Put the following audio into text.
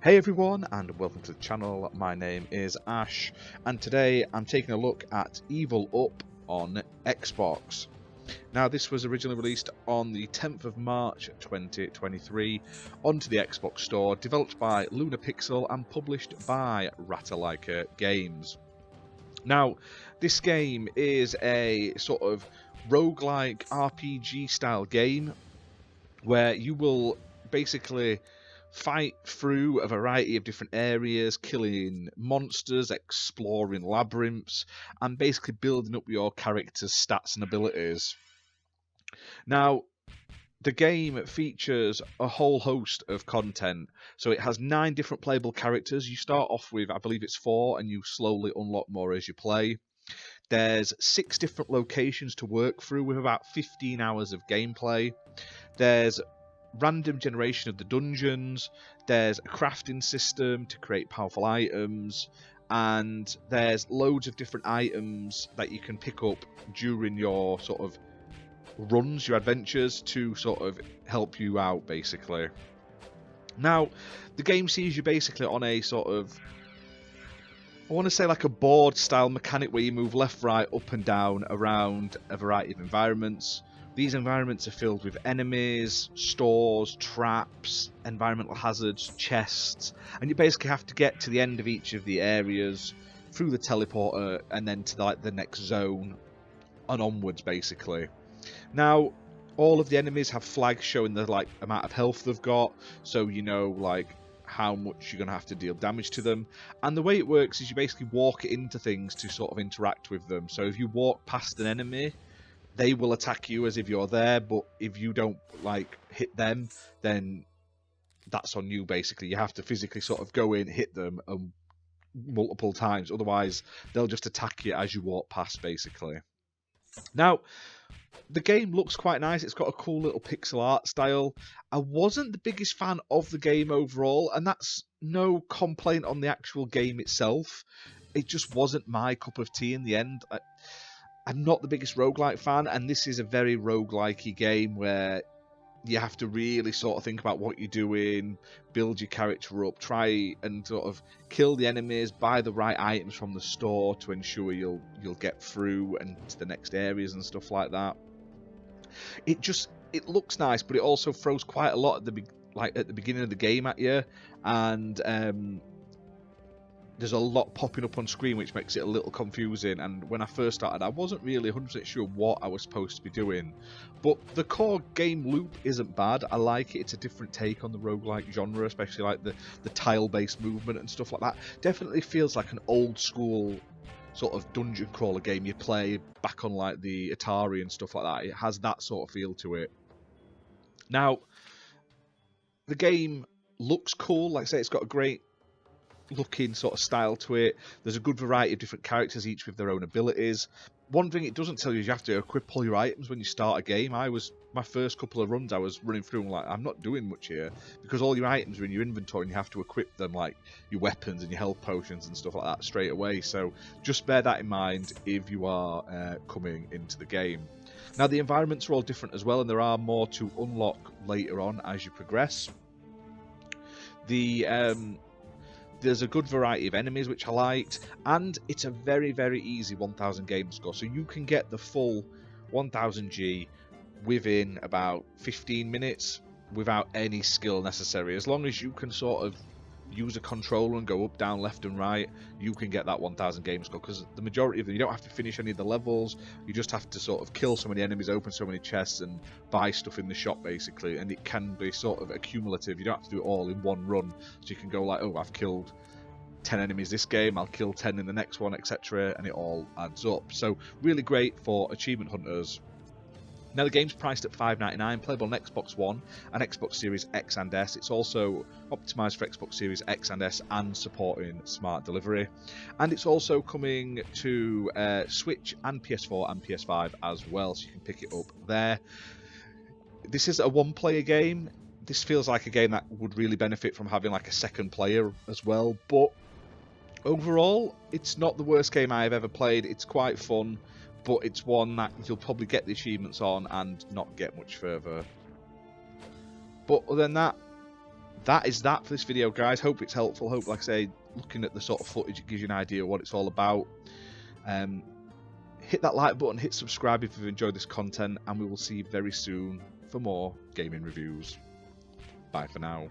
Hey everyone, and welcome to the channel. My name is Ash, and today I'm taking a look at EvilUP on Xbox. Now, this was originally released on the 10th of March 2023 onto the Xbox Store, developed by LunaPixel and published by Ratalaika Games. Now, this game is a sort of roguelike RPG style game where you will basically fight through a variety of different areas, killing monsters, exploring labyrinths, and basically building up your character's stats and abilities. Now, the game features a whole host of content. So it has 9 different playable characters. You start off with, I believe it's 4, and you slowly unlock more as you play. There's 6 different locations to work through with about 15 hours of gameplay. There's random generation of the dungeons, there's a crafting system to create powerful items, and there's loads of different items that you can pick up during your sort of runs, your adventures, to sort of help you out basically. Now, the game sees you basically on a sort of, I want to say like a board style mechanic where you move left, right, up and down around a variety of environments. These environments are filled with enemies, stores, traps, environmental hazards, chests, and you basically have to get to the end of each of the areas through the teleporter and then to the next zone and onwards basically. Now, all of the enemies have flags showing the amount of health they've got, so you know how much you're going to have to deal damage to them. And the way it works is you basically walk into things to sort of interact with them. So if you walk past an enemy, they will attack you as if you're there, but if you don't hit them, then that's on you basically. You have to physically sort of go in, hit them multiple times, otherwise they'll just attack you as you walk past basically. Now, the game looks quite nice. It's got a cool little pixel art style. I wasn't the biggest fan of the game overall, and that's no complaint on the actual game itself. It just wasn't my cup of tea in the end. I'm not the biggest roguelike fan, and this is a very roguelike-y game where you have to really sort of think about what you're doing, build your character up, try and sort of kill the enemies, buy the right items from the store to ensure you'll get through and to the next areas and stuff like that. It looks nice, but it also throws quite a lot at the beginning of the game at you, and there's a lot popping up on screen which makes it a little confusing, and when I first started I wasn't really 100% sure what I was supposed to be doing. But the core game loop isn't bad. I like it. It's a different take on the roguelike genre, especially like the tile-based movement and stuff like that. Definitely feels like an old school sort of dungeon crawler game you play back on like the Atari and stuff like that. It has that sort of feel to it. Now, the game looks cool. Like I say, it's got a great looking sort of style to it. There's a good variety of different characters, each with their own abilities. One thing it doesn't tell you is you have to equip all your items when you start a game. My first couple of runs I was running through and I'm not doing much here, because all your items are in your inventory and you have to equip them, like your weapons and your health potions and stuff like that, straight away. So just bear that in mind if you are coming into the game. Now, the environments are all different as well, and there are more to unlock later on as you progress. There's a good variety of enemies which I liked, and it's a very, very easy 1000 game score. So you can get the full 1000G within about 15 minutes without any skill necessary. As long as you can sort of use a controller and go up, down, left and right, you can get that 1000 game score, because the majority of them, you don't have to finish any of the levels, you just have to sort of kill so many enemies, open so many chests and buy stuff in the shop basically, and it can be sort of accumulative. You don't have to do it all in one run, so you can go like, oh, I've killed 10 enemies this game, I'll kill 10 in the next one, etc., and it all adds up. So really great for achievement hunters. Now, the game's priced at $5.99, playable on Xbox One and Xbox Series X and S. It's also optimised for Xbox Series X and S and supporting smart delivery. And it's also coming to Switch and PS4 and PS5 as well, so you can pick it up there. This is a one-player game. This feels like a game that would really benefit from having like a second player as well, but overall, it's not the worst game I have ever played. It's quite fun, but it's one that you'll probably get the achievements on and not get much further. But other than that, that is that for this video, guys. Hope it's helpful. Hope, like I say, looking at the sort of footage, it gives you an idea of what it's all about. Hit that like button, hit subscribe if you've enjoyed this content, and we will see you very soon for more gaming reviews. Bye for now.